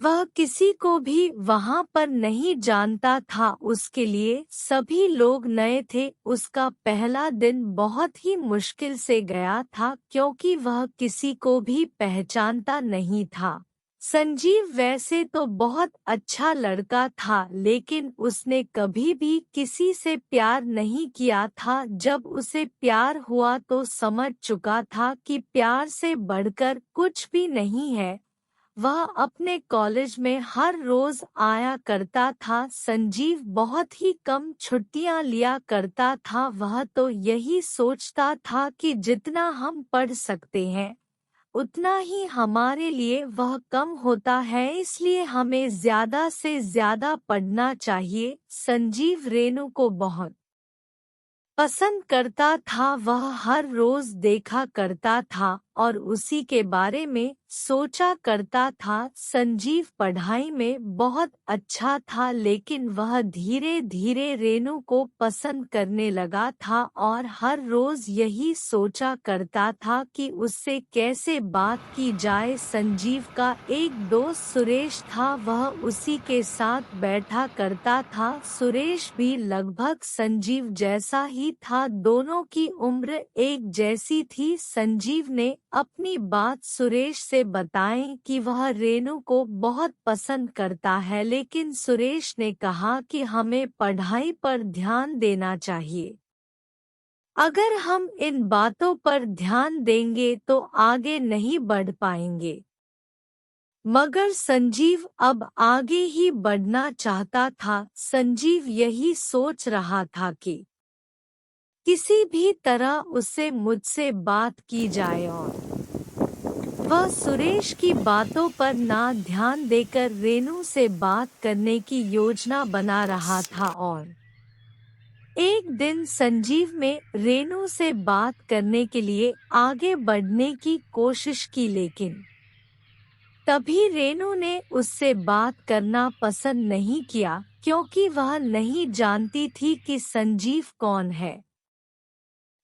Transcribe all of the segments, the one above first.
वह किसी को भी वहां पर नहीं जानता था, उसके लिए सभी लोग नए थे। उसका पहला दिन बहुत ही मुश्किल से गया था क्योंकि वह किसी को भी पहचानता नहीं था। संजीव वैसे तो बहुत अच्छा लड़का था, लेकिन उसने कभी भी किसी से प्यार नहीं किया था। जब उसे प्यार हुआ तो समझ चुका था कि प्यार से बढ़कर कुछ भी नहीं है। वह अपने कॉलेज में हर रोज आया करता था। संजीव बहुत ही कम छुट्टियां लिया करता था। वह तो यही सोचता था कि जितना हम पढ़ सकते हैं उतना ही हमारे लिए वह कम होता है, इसलिए हमें ज्यादा से ज्यादा पढ़ना चाहिए। संजीव रेनू को बहुत पसंद करता था। वह हर रोज देखा करता था और उसी के बारे में सोचा करता था। संजीव पढ़ाई में बहुत अच्छा था, लेकिन वह धीरे धीरे रेनू को पसंद करने लगा था और हर रोज यही सोचा करता था कि उससे कैसे बात की जाए। संजीव का एक दोस्त सुरेश था, वह उसी के साथ बैठा करता था। सुरेश भी लगभग संजीव जैसा ही था, दोनों की उम्र एक जैसी थी। संजीव ने अपनी बात सुरेश से बताई कि वह रेनू को बहुत पसंद करता है, लेकिन सुरेश ने कहा कि हमें पढ़ाई पर ध्यान देना चाहिए। अगर हम इन बातों पर ध्यान देंगे तो आगे नहीं बढ़ पाएंगे। मगर संजीव अब आगे ही बढ़ना चाहता था। संजीव यही सोच रहा था कि किसी भी तरह उससे मुझसे बात की जाए और वह सुरेश की बातों पर ना ध्यान देकर रेनू से बात करने की योजना बना रहा था। और एक दिन संजीव में रेनू से बात करने के लिए आगे बढ़ने की कोशिश की, लेकिन तभी रेनू ने उससे बात करना पसंद नहीं किया क्योंकि वह नहीं जानती थी कि संजीव कौन है।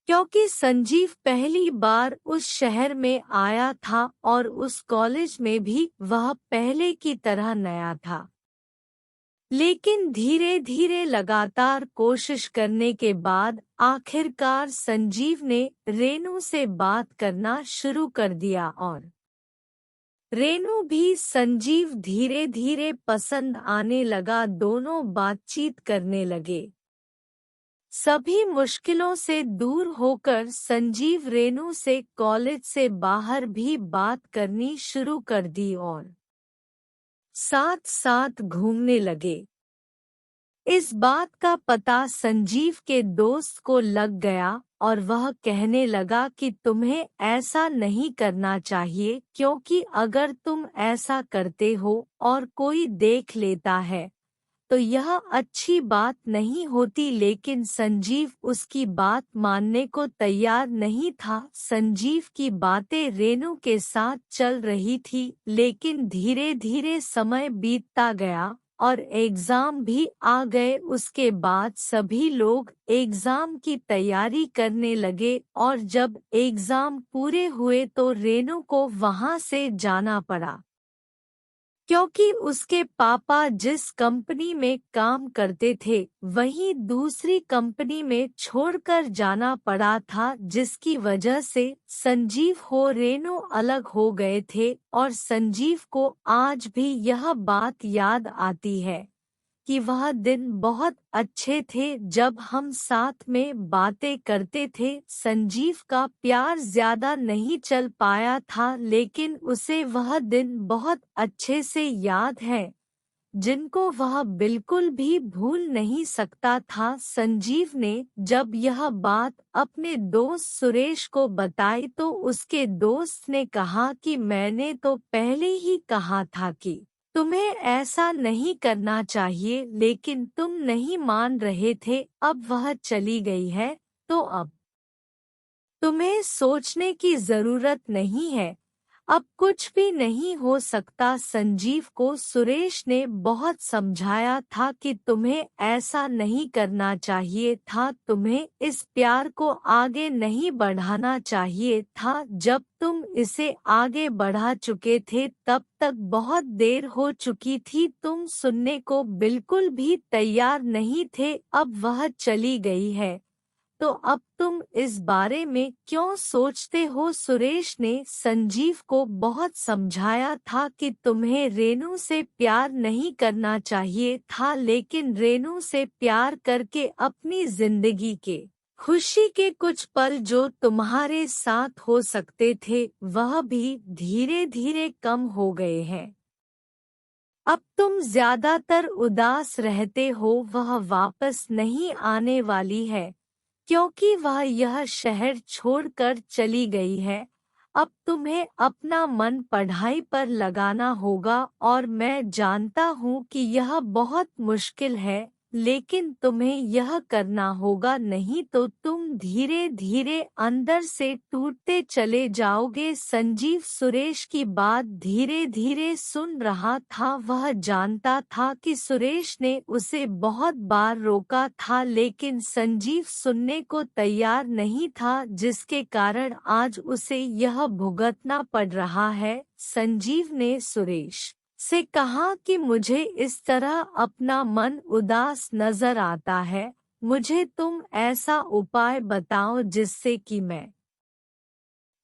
क्योंकि संजीव पहली बार उस शहर में आया था और उस कॉलेज में भी वह पहले की तरह नया था। लेकिन धीरे धीरे लगातार कोशिश करने के बाद आखिरकार संजीव ने रेनू से बात करना शुरू कर दिया और रेनू भी संजीव धीरे धीरे पसंद आने लगा। दोनों बातचीत करने लगे। सभी मुश्किलों से दूर होकर संजीव रेनू से कॉलेज से बाहर भी बात करनी शुरू कर दी और साथ साथ घूमने लगे। इस बात का पता संजीव के दोस्त को लग गया और वह कहने लगा कि तुम्हें ऐसा नहीं करना चाहिए, क्योंकि अगर तुम ऐसा करते हो और कोई देख लेता है तो यह अच्छी बात नहीं होती। लेकिन संजीव उसकी बात मानने को तैयार नहीं था। संजीव की बातें रेनू के साथ चल रही थी, लेकिन धीरे धीरे समय बीतता गया और एग्जाम भी आ गए। उसके बाद सभी लोग एग्जाम की तैयारी करने लगे और जब एग्जाम पूरे हुए तो रेनू को वहां से जाना पड़ा, क्योंकि उसके पापा जिस कंपनी में काम करते थे वहीं दूसरी कंपनी में छोड़कर जाना पड़ा था, जिसकी वजह से संजीव हो रेनू अलग हो गए थे। और संजीव को आज भी यह बात याद आती है कि वह दिन बहुत अच्छे थे जब हम साथ में बातें करते थे। संजीव का प्यार ज्यादा नहीं चल पाया था, लेकिन उसे वह दिन बहुत अच्छे से याद है, जिनको वह बिल्कुल भी भूल नहीं सकता था। संजीव ने जब यह बात अपने दोस्त सुरेश को बताई तो उसके दोस्त ने कहा कि मैंने तो पहले ही कहा था कि तुम्हें ऐसा नहीं करना चाहिए, लेकिन तुम नहीं मान रहे थे। अब वह चली गई है तो अब तुम्हें सोचने की जरूरत नहीं है। अब कुछ भी नहीं हो सकता। संजीव को सुरेश ने बहुत समझाया था कि तुम्हें ऐसा नहीं करना चाहिए था, तुम्हें इस प्यार को आगे नहीं बढ़ाना चाहिए था। जब तुम इसे आगे बढ़ा चुके थे तब तक बहुत देर हो चुकी थी, तुम सुनने को बिल्कुल भी तैयार नहीं थे। अब वह चली गई है तो अब तुम इस बारे में क्यों सोचते हो? सुरेश ने संजीव को बहुत समझाया था कि तुम्हें रेनू से प्यार नहीं करना चाहिए था, लेकिन रेनू से प्यार करके अपनी जिंदगी के खुशी के कुछ पल जो तुम्हारे साथ हो सकते थे वह भी धीरे धीरे कम हो गए हैं। अब तुम ज्यादातर उदास रहते हो, वह वापस नहीं आने वाली है क्योंकि वह यह शहर छोड़कर चली गई है। अब तुम्हें अपना मन पढ़ाई पर लगाना होगा और मैं जानता हूँ कि यह बहुत मुश्किल है, लेकिन तुम्हें यह करना होगा, नहीं तो तुम धीरे धीरे अंदर से टूटते चले जाओगे। संजीव सुरेश की बात धीरे धीरे सुन रहा था। वह जानता था कि सुरेश ने उसे बहुत बार रोका था, लेकिन संजीव सुनने को तैयार नहीं था, जिसके कारण आज उसे यह भुगतना पड़ रहा है। संजीव ने सुरेश से कहा कि मुझे इस तरह अपना मन उदास नजर आता है, मुझे तुम ऐसा उपाय बताओ जिससे कि मैं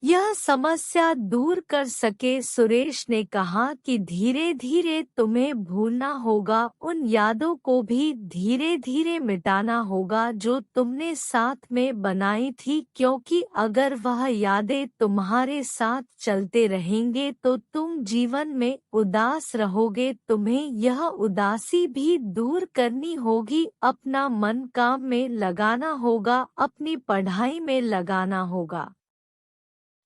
यह समस्या दूर कर सके। सुरेश ने कहा कि धीरे धीरे तुम्हें भूलना होगा, उन यादों को भी धीरे धीरे मिटाना होगा जो तुमने साथ में बनाई थी, क्योंकि अगर वह यादें तुम्हारे साथ चलते रहेंगे तो तुम जीवन में उदास रहोगे। तुम्हें यह उदासी भी दूर करनी होगी, अपना मन काम में लगाना होगा, अपनी पढ़ाई में लगाना होगा।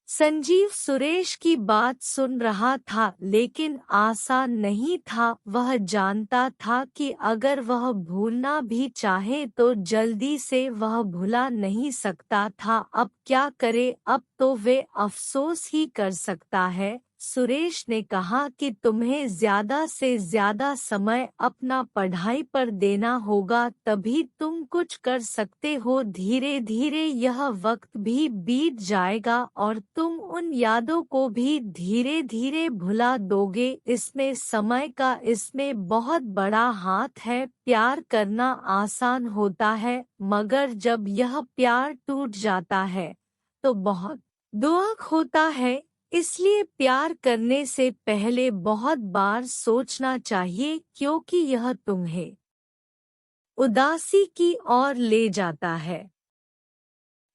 संजीव सुरेश की बात सुन रहा था, लेकिन आसान नहीं था। वह जानता था कि अगर वह भूलना भी चाहे तो जल्दी से वह भुला नहीं सकता था। अब क्या करे, अब तो वे अफसोस ही कर सकता है। सुरेश ने कहा कि तुम्हें ज्यादा से ज्यादा समय अपना पढ़ाई पर देना होगा, तभी तुम कुछ कर सकते हो। धीरे धीरे यह वक्त भी बीत जाएगा और तुम उन यादों को भी धीरे धीरे भुला दोगे। इसमें समय का इसमें बहुत बड़ा हाथ है। प्यार करना आसान होता है, मगर जब यह प्यार टूट जाता है तो बहुत दुख होता है। इसलिए प्यार करने से पहले बहुत बार सोचना चाहिए, क्योंकि यह तुम्हें उदासी की ओर ले जाता है।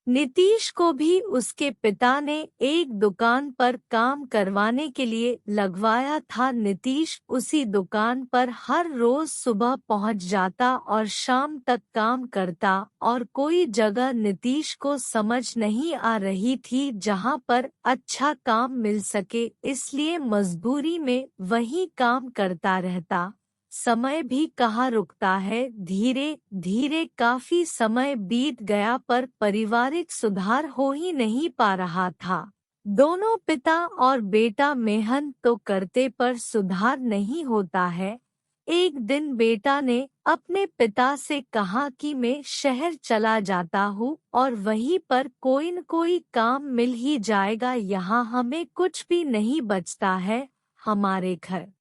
नीतीश को भी उसके पिता ने एक दुकान पर काम करवाने के लिए लगवाया था। नीतीश उसी दुकान पर हर रोज सुबह पहुंच जाता और शाम तक काम करता, और कोई जगह नीतीश को समझ नहीं आ रही थी जहां पर अच्छा काम मिल सके, इसलिए मजबूरी में वही काम करता रहता। समय भी कहाँ रुकता है। धीरे धीरे काफी समय बीत गया पर पारिवारिक सुधार हो ही नहीं पा रहा था। दोनों पिता और बेटा मेहनत तो करते पर सुधार नहीं होता है। एक दिन बेटा ने अपने पिता से कहा कि मैं शहर चला जाता हूँ और वहीं पर कोई न कोई काम मिल ही जाएगा, यहाँ हमें कुछ भी नहीं बचता है, हमारे घर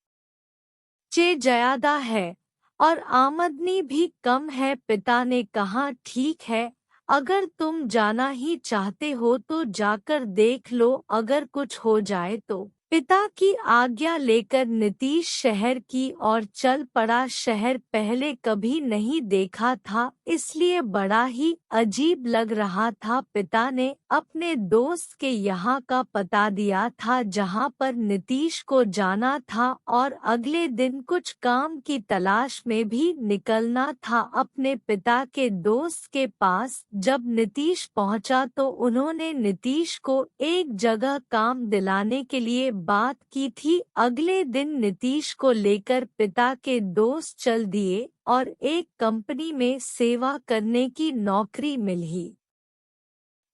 चे ज्यादा है और आमदनी भी कम है। पिता ने कहा ठीक है, अगर तुम जाना ही चाहते हो तो जाकर देख लो, अगर कुछ हो जाए तो। पिता की आज्ञा लेकर नीतीश शहर की ओर चल पड़ा। शहर पहले कभी नहीं देखा था, इसलिए बड़ा ही अजीब लग रहा था। पिता ने अपने दोस्त के यहाँ का पता दिया था जहाँ पर नीतीश को जाना था, और अगले दिन कुछ काम की तलाश में भी निकलना था अपने पिता के दोस्त के पास। जब नीतीश पहुँचा तो उन्होंने नीतीश को एक जगह काम दिलाने के लिए बात की थी। अगले दिन नीतीश को लेकर पिता के दोस्त चल दिए और एक कंपनी में सेवा करने की नौकरी मिली।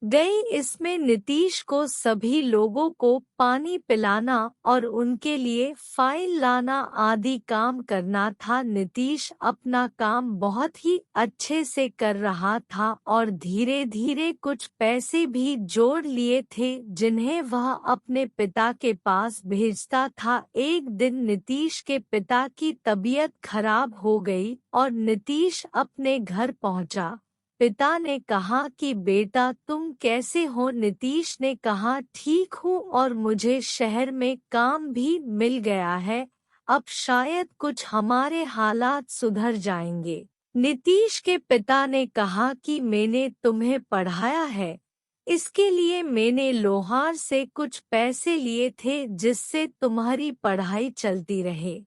गई। इसमें नीतीश को सभी लोगों को पानी पिलाना और उनके लिए फाइल लाना आदि काम करना था। नीतीश अपना काम बहुत ही अच्छे से कर रहा था और धीरे धीरे कुछ पैसे भी जोड़ लिए थे जिन्हें वह अपने पिता के पास भेजता था। एक दिन नीतीश के पिता की तबीयत खराब हो गई और नीतीश अपने घर पहुंचा। पिता ने कहा कि बेटा तुम कैसे हो? नीतीश ने कहा ठीक हूँ और मुझे शहर में काम भी मिल गया है, अब शायद कुछ हमारे हालात सुधर जाएंगे। नीतीश के पिता ने कहा कि मैंने तुम्हें पढ़ाया है, इसके लिए मैंने लोहार से कुछ पैसे लिए थे जिससे तुम्हारी पढ़ाई चलती रहे,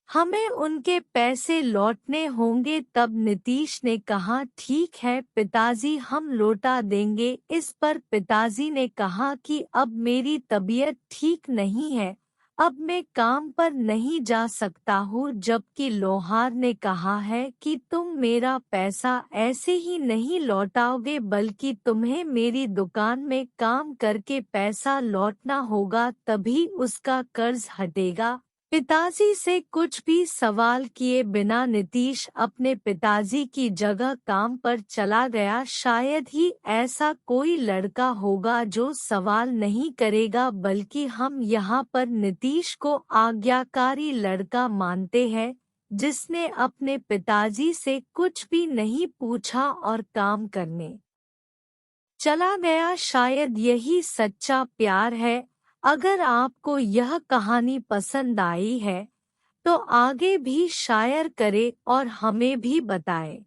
हमें उनके पैसे लौटने होंगे। तब नीतीश ने कहा ठीक है पिताजी हम लौटा देंगे। इस पर पिताजी ने कहा कि अब मेरी तबीयत ठीक नहीं है, अब मैं काम पर नहीं जा सकता हूँ। जबकि लोहार ने कहा है कि तुम मेरा पैसा ऐसे ही नहीं लौटाओगे बल्कि तुम्हें मेरी दुकान में काम करके पैसा लौटना होगा, तभी उसका कर्ज हटेगा। पिताजी से कुछ भी सवाल किए बिना नीतीश अपने पिताजी की जगह काम पर चला गया। शायद ही ऐसा कोई लड़का होगा जो सवाल नहीं करेगा, बल्कि हम यहाँ पर नीतीश को आज्ञाकारी लड़का मानते हैं जिसने अपने पिताजी से कुछ भी नहीं पूछा और काम करने चला गया। शायद यही सच्चा प्यार है। अगर आपको यह कहानी पसंद आई है तो आगे भी शायर करें और हमें भी बताएं।